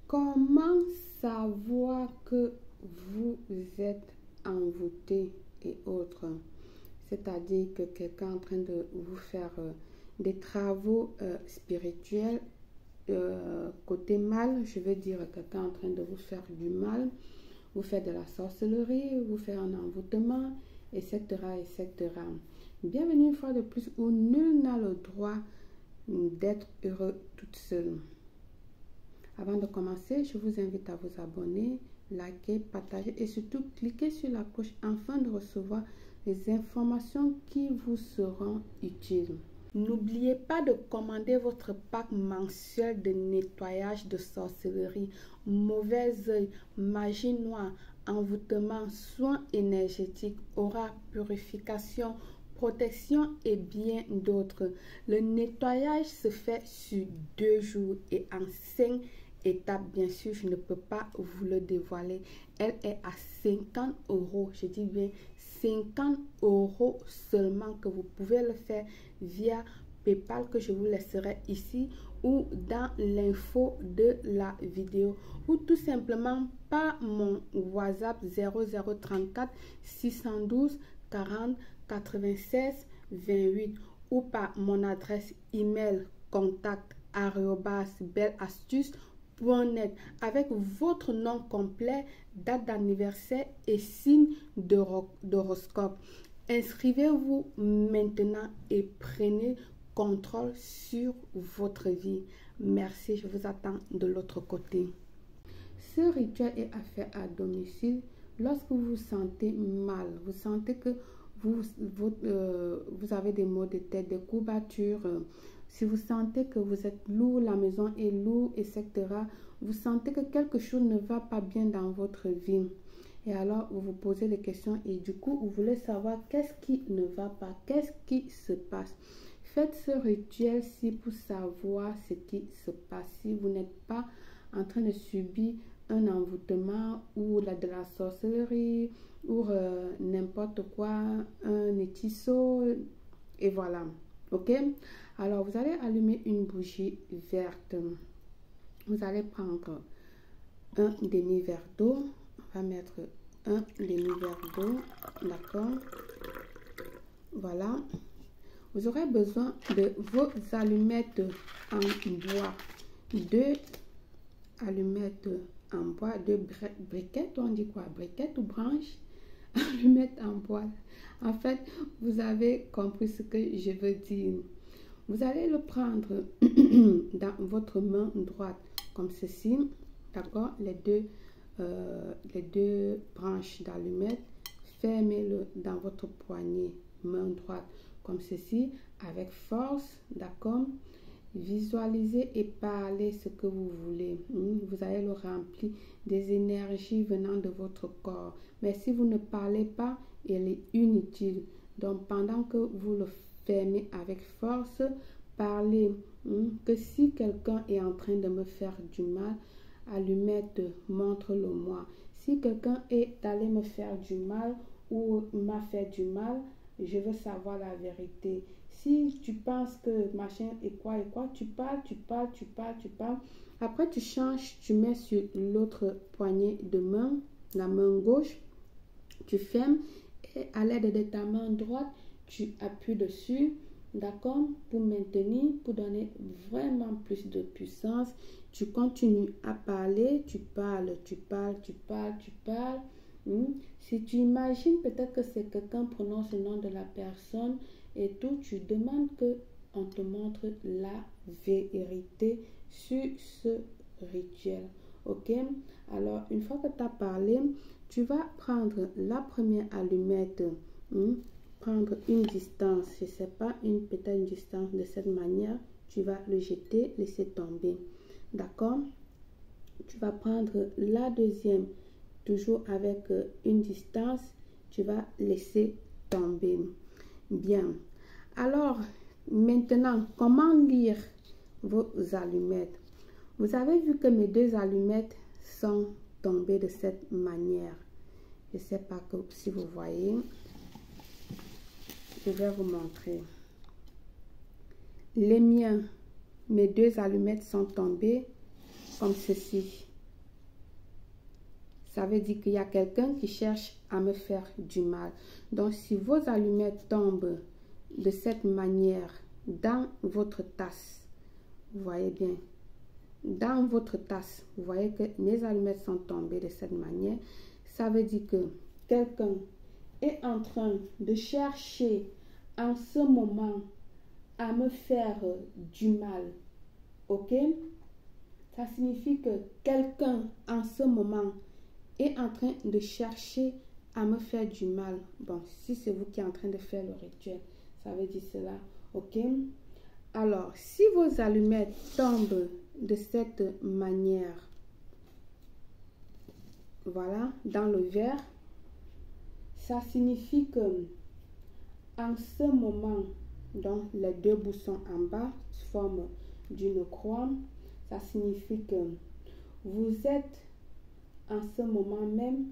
Comment savoir que vous êtes envoûté et autres? C'est-à-dire que quelqu'un est en train de vous faire des travaux spirituels. Côté mal, je veux dire quelqu'un est en train de vous faire du mal, vous faire de la sorcellerie, vous faire un envoûtement, etc., etc. Bienvenue une fois de plus où nul n'a le droit d'être heureux toute seule. Avant de commencer, je vous invite à vous abonner, liker, partager et surtout cliquer sur la cloche afin de recevoir les informations qui vous seront utiles. N'oubliez pas de commander votre pack mensuel de nettoyage de sorcellerie, mauvais œil, magie noire, envoûtement, soins énergétiques, aura, purification, protection et bien d'autres. Le nettoyage se fait sur 2 jours et en 5 étapes. Bien sûr, je ne peux pas vous le dévoiler. Elle est à 50 €. Je dis bien 50 € seulement, que vous pouvez le faire via PayPal que je vous laisserai ici ou dans l'info de la vidéo, ou tout simplement par mon WhatsApp 0034 612 40 96 28 ou par mon adresse email contact@belleastuce.net avec votre nom complet, date d'anniversaire et signe d'horoscope. Inscrivez-vous maintenant et prenez contrôle sur votre vie. Merci, je vous attends de l'autre côté. Ce rituel est à faire à domicile lorsque vous vous sentez mal, vous sentez que vous avez des maux de tête, des courbatures, si vous sentez que vous êtes lourd, la maison est lourde, etc., vous sentez que quelque chose ne va pas bien dans votre vie. Et alors, vous vous posez des questions et du coup, vous voulez savoir qu'est-ce qui ne va pas, qu'est-ce qui se passe. Faites ce rituel-ci pour savoir ce qui se passe. Si vous n'êtes pas en train de subir un envoûtement ou de la sorcellerie ou n'importe quoi, un hétisseau, et voilà. Ok? Alors, vous allez allumer une bougie verte. Vous allez prendre un demi-verre d'eau. On va mettre un demi-verre d'eau. D'accord? Voilà. Vous aurez besoin de vos allumettes en bois. 2 allumettes en bois, 2 briquettes, on dit quoi? Briquettes ou branches? Allumettes en bois. En fait, vous avez compris ce que je veux dire. Vous allez le prendre dans votre main droite, comme ceci. D'accord? Les deux branches d'allumettes. Fermez-le dans votre poignet, main droite, comme ceci, avec force. D'accord? Visualisez et parlez ce que vous voulez. Vous allez le remplir des énergies venant de votre corps. Mais si vous ne parlez pas, il est inutile. Donc, pendant que vous le fermez avec force, parlez que si quelqu'un est en train de me faire du mal, allumette, montre-le moi. Si quelqu'un est allé me faire du mal ou m'a fait du mal, je veux savoir la vérité. Si tu penses que machin et quoi, tu parles. Après, tu changes, tu mets sur l'autre poignée de main, la main gauche, tu fermes et à l'aide de ta main droite, tu appuies dessus, d'accord, pour maintenir, pour donner vraiment plus de puissance. Tu continues à parler, tu parles. Si tu imagines peut-être que c'est quelqu'un, prononce le nom de la personne et tout, tu demandes que on te montre la vérité sur ce rituel. Ok? Alors, une fois que tu as parlé, tu vas prendre la première allumette, prendre une distance, je sais pas, peut-être une distance de cette manière, tu vas le jeter, laisser tomber. D'accord? Tu vas prendre la deuxième, toujours avec une distance, tu vas laisser tomber. Bien. Alors, maintenant, comment lire vos allumettes? Vous avez vu que mes 2 allumettes sont tombées de cette manière. Je ne sais pas si vous voyez. Je vais vous montrer. Les miens, mes 2 allumettes sont tombées comme ceci. ça veut dire qu'il y a quelqu'un qui cherche à me faire du mal. Donc, si vos allumettes tombent de cette manière dans votre tasse, vous voyez bien, dans votre tasse, vous voyez que mes allumettes sont tombées de cette manière, ça veut dire que quelqu'un est en train de chercher en ce moment à me faire du mal. Ok? Ça signifie que quelqu'un en ce moment est en train de chercher à me faire du mal. Bon, si c'est vous qui êtes en train de faire le rituel, ça veut dire cela. Ok? Alors, si vos allumettes tombent de cette manière, voilà, dans le verre, ça signifie que en ce moment, donc les deux bouts sont en bas, forme d'une croix. Ça signifie que vous êtes en ce moment même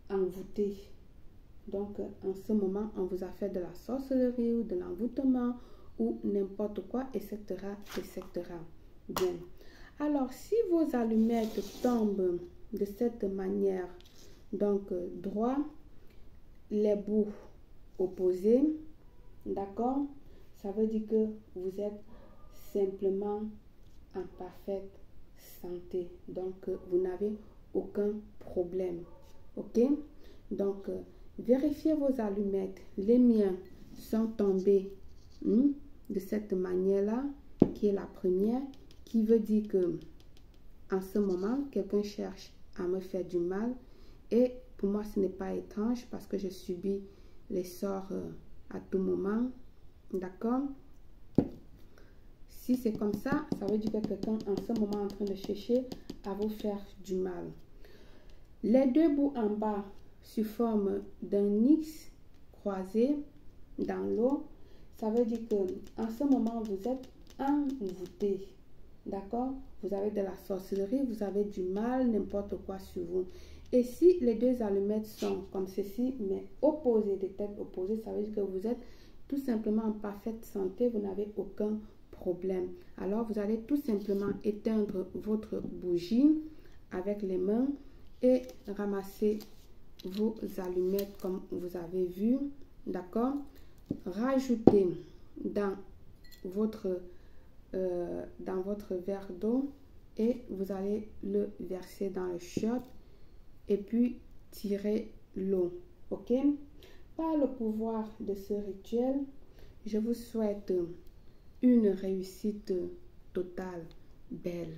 envoûté. Donc, en ce moment, on vous a fait de la sorcellerie ou de l'envoûtement ou n'importe quoi, etc., etc. Bien. Alors, si vos allumettes tombent de cette manière, donc droit, les bouts opposés, d'accord, ça veut dire que vous êtes simplement en parfaite santé. Donc, vous n'avez aucun problème. Ok? Donc, vérifiez vos allumettes. Les miens sont tombés de cette manière-là, qui est la première, qui veut dire que en ce moment, quelqu'un cherche à me faire du mal. Et pour moi, ce n'est pas étrange parce que je subis les sorts à tout moment. D'accord? Si c'est comme ça, ça veut dire que quelqu'un en ce moment est en train de chercher à vous faire du mal. Les deux bouts en bas sous forme d'un X croisé dans l'eau, ça veut dire que en ce moment, vous êtes envoûté. D'accord? Vous avez de la sorcellerie, vous avez du mal, n'importe quoi sur vous. Et si les deux allumettes sont comme ceci, mais opposées, des têtes opposées, ça veut dire que vous êtes tout simplement en parfaite santé, vous n'avez aucun problème. Alors, vous allez tout simplement éteindre votre bougie avec les mains et ramasser vos allumettes comme vous avez vu. D'accord? Rajoutez dans votre verre d'eau et vous allez le verser dans le chiotte et puis tirer l'eau. Ok? Par le pouvoir de ce rituel, je vous souhaite une réussite totale, belle.